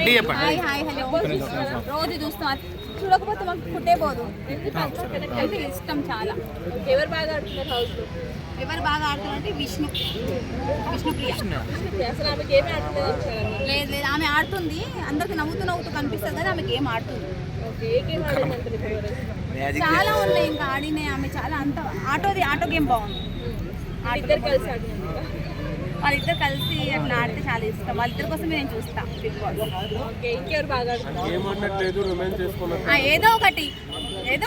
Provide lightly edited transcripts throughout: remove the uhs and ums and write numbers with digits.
గట్టి చెప్పండి. Hi hi hello. రోజు చూస్తాం, చూడకపోతే మాకు పుట్టే పోదు. అంటే ఇష్టం చాలా. ఎవరు బాగా ఆడుతున్నారు హౌస్ లో? ఎవరు బాగా ఆడుతున్నారు అంటే విష్ణుప్రియ. అసలు ఆమె గేమ్ ఆడుతున్నారు. లేదు లేదు, ఆమె ఆడుతుంది. అందరికి నవ్వుతూ కనిపిస్తుంది కానీ ఆమె గేమ్ ఆడుతుంది. ఏ గేమ్ ఆడిందంటారు? చాలా ఉన్నాయి ఇంకా ఆడినాయి ఆమె. చాలా అంత ఆటో గేమ్ బాగుంది. ఇద్దరు కలిసి ఆడినారు. వాళ్ళిద్దరు కలిసి అట్లా ఆడితే చాలా ఇష్టం. వాళ్ళిద్దరి కోసం నేను చూస్తా బిగ్ బాస్. ఇంకెవరు బాగా ఆడుతున్నారు? ఏదో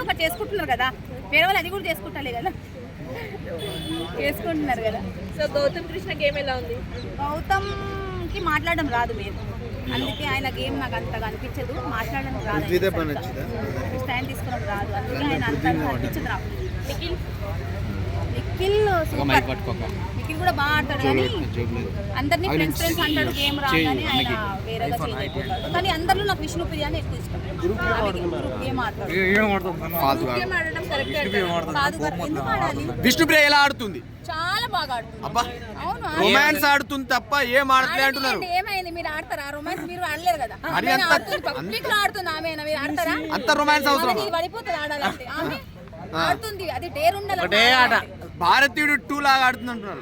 ఒకటి చేసుకుంటున్నారు కదా. వేరే వాళ్ళు అది కూడా చేసుకుంటారు కదా, చేసుకుంటున్నారు కదా. సో గౌతమ్ కృష్ణ గేమ్ ఎలా ఉంది? గౌతమ్కి మాట్లాడడం రాదు మీరు, అందుకే ఆయన గేమ్ నాకు అంతగా అనిపించదు. మాట్లాడడం రాదు, స్టాండ్ తీసుకోవడం రాదు, అందుకే ఆయన అంత అనిపించదు నాకు. నిఖిల్ నిఖిల్ కూడా బాగా ఆడతాడు కానీ అందరినీ ఫ్రెండ్స్ అంటాడు. గేమ్ రాగానే ఆయన వేరేగా చేంజ్ అయిపోతాడు. కానీ అందరిలో నాకు విష్ణుప్రియ అని ఎక్కువ ఇష్టం. గేమ్ ఆడతాడు. గేమ్ ఆడడం కరెక్ట్ కాదు కదా, ఎందుకు ఆడాలి? విష్ణుప్రియ ఎలా ఆడుతుంది? చాలా బాగా ఆడుతుంది. అబ్బా, అవును, రొమాన్స్ ఆడుతుంది తప్ప ఏం ఆడట్లే అంటున్నారు. ఏమైంది, మీరు ఆడతారా రొమాన్స్? మీరు ఆడలేరు కదా. పబ్లిక్ లో ఆడుతుంది ఆమె, మీరు ఆడతారా? అంత రొమాన్స్ అవసరం పడిపోతుంది ఆడాలంటే. ఆమె ఆడుతుంది, అది డేర్ ఉండాలి. ఒకటే ఆట భారతీయుడు 2 లాగా ఆడుతుంది అంటున్నారు.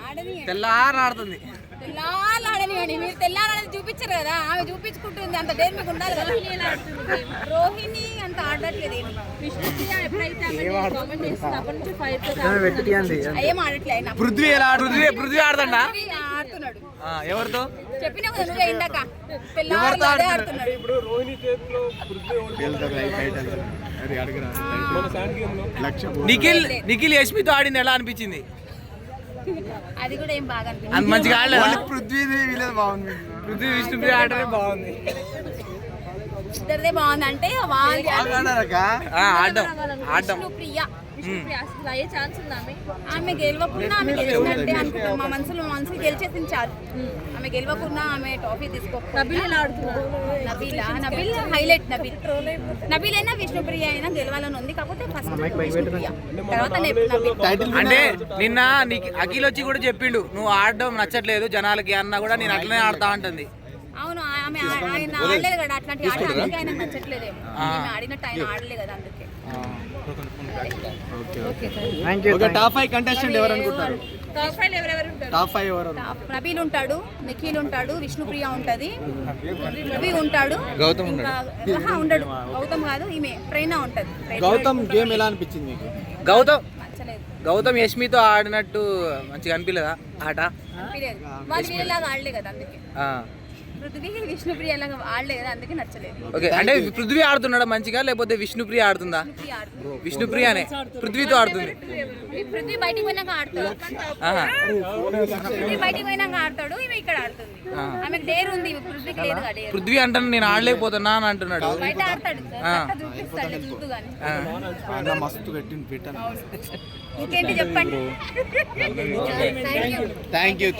తెల్లారి ఆడుతుంది. తెల్లారని మీరు తెల్లారని చూపించారు కదా, ఆమె చూపించుకుంటుంది. అంత డేర్ మీకు ఉండాలి కదా. రోహిణి అంత ఆడట్లేదు. ఏం ఆడట్లేదు ఆయన. పృథ్వీ ఎలా పృథ్వీ ఆడుతుండా? ఆడుతున్నాడు. ఎవరితో చెప్పినా కదా నువ్వే ఇందాక. తెల్లారి ఆడుతున్నాడు. నిఖిల్ యష్మితో ఆడింది ఎలా అనిపించింది? అది కూడా ఏం బాగా అది అనిపించింది. మంచిగా ఆడలేదు. పృథ్వీ విష్ణుప్రియ ఆడనే బాగుంది. ఇద్దరిదే బాగుంది అంటే విష్ణుప్రియ. అసలు అయ్యే ఛాన్స్ ఉందా? ఆమె గెలవకుండా ఆమె గెలిచినట్టే అనుకుంటాం. మా మనసులో గెలిచేసింది చాలు. ఆమె గెలవకుండా ఆమె ట్రోఫీ తీసుకోకుండా. నబీల్ హైలైట్. నబీల్ అయినా విష్ణుప్రియ అయినా గెలవాలని ఉంది. కాకపోతే ఫస్ట్ విష్ణుప్రియ, తర్వాత నబీల్. అంటే నిన్న నీకు అఖిల్ వచ్చి కూడా చెప్పిండు, నువ్వు ఆడడం నచ్చట్లేదు జనాలకి అన్నా కూడా నేను అట్లనే ఆడతా అంటుంది. అవును, ఆమె ఆయన ఆడలేదు కదా అట్లాంటి ఆట, అందుకే ఆయన నచ్చట్లేదేమో. ఆమె ఆడినట్టు ఆయన ఆడలేదు కదా, అందుకే. టాప్ 5 కంటెస్టెంట్ ఎవరు అనుకుంటారు? టాప్ 5 ఎవరు? నబీల్ ఉంటాడు, నిఖిల్ ఉంటాడు, విష్ణుప్రియ ఉంటది, రవి ఉంటాడు, గౌతమ్ ఉండడు. గౌతమ్ కాదు, ఈమె ప్రేరణ ఉంటది. గౌతమ్ గేమ్ ఎలా అనిపించింది మీకు? గౌతమ్ యష్మితో ఆడినట్టు మంచిగా అనిపించలేదా ఆట? అనిపించలేదు. వాళ్ళు వీళ్ళలాగా ఆడలే కదా, అందుకే. పృథ్వీ విష్ణుప్రియ లాగా ఆడలేదు కదా, అందుకే నచ్చలేదు. ఓకే, అంటే పృథ్వీ ఆడుతున్నాడా మంచిగా, లేకపోతే విష్ణుప్రియ ఆడుతుందా? విష్ణుప్రియనే పృథ్వీతో ఆడుతుంది. పృథ్వీ బయటికి పోయినాక ఆడతాడు. పృథ్వీ బయటికి పోయినాక ఆడతాడు, ఈమె ఇక్కడ ఆడుతుంది. ఆమెకు డేర్ ఉంది, పృథ్వీకి లేదు కదా డేర్. పృథ్వీ అంటాను నేను ఆడలేకపోతున్నా అని అంటున్నాడు. బయట ఆడతాడు, చూపిస్తాడు చూద్దు కానీ. ఇంకేంటి చెప్పండి. Thank you.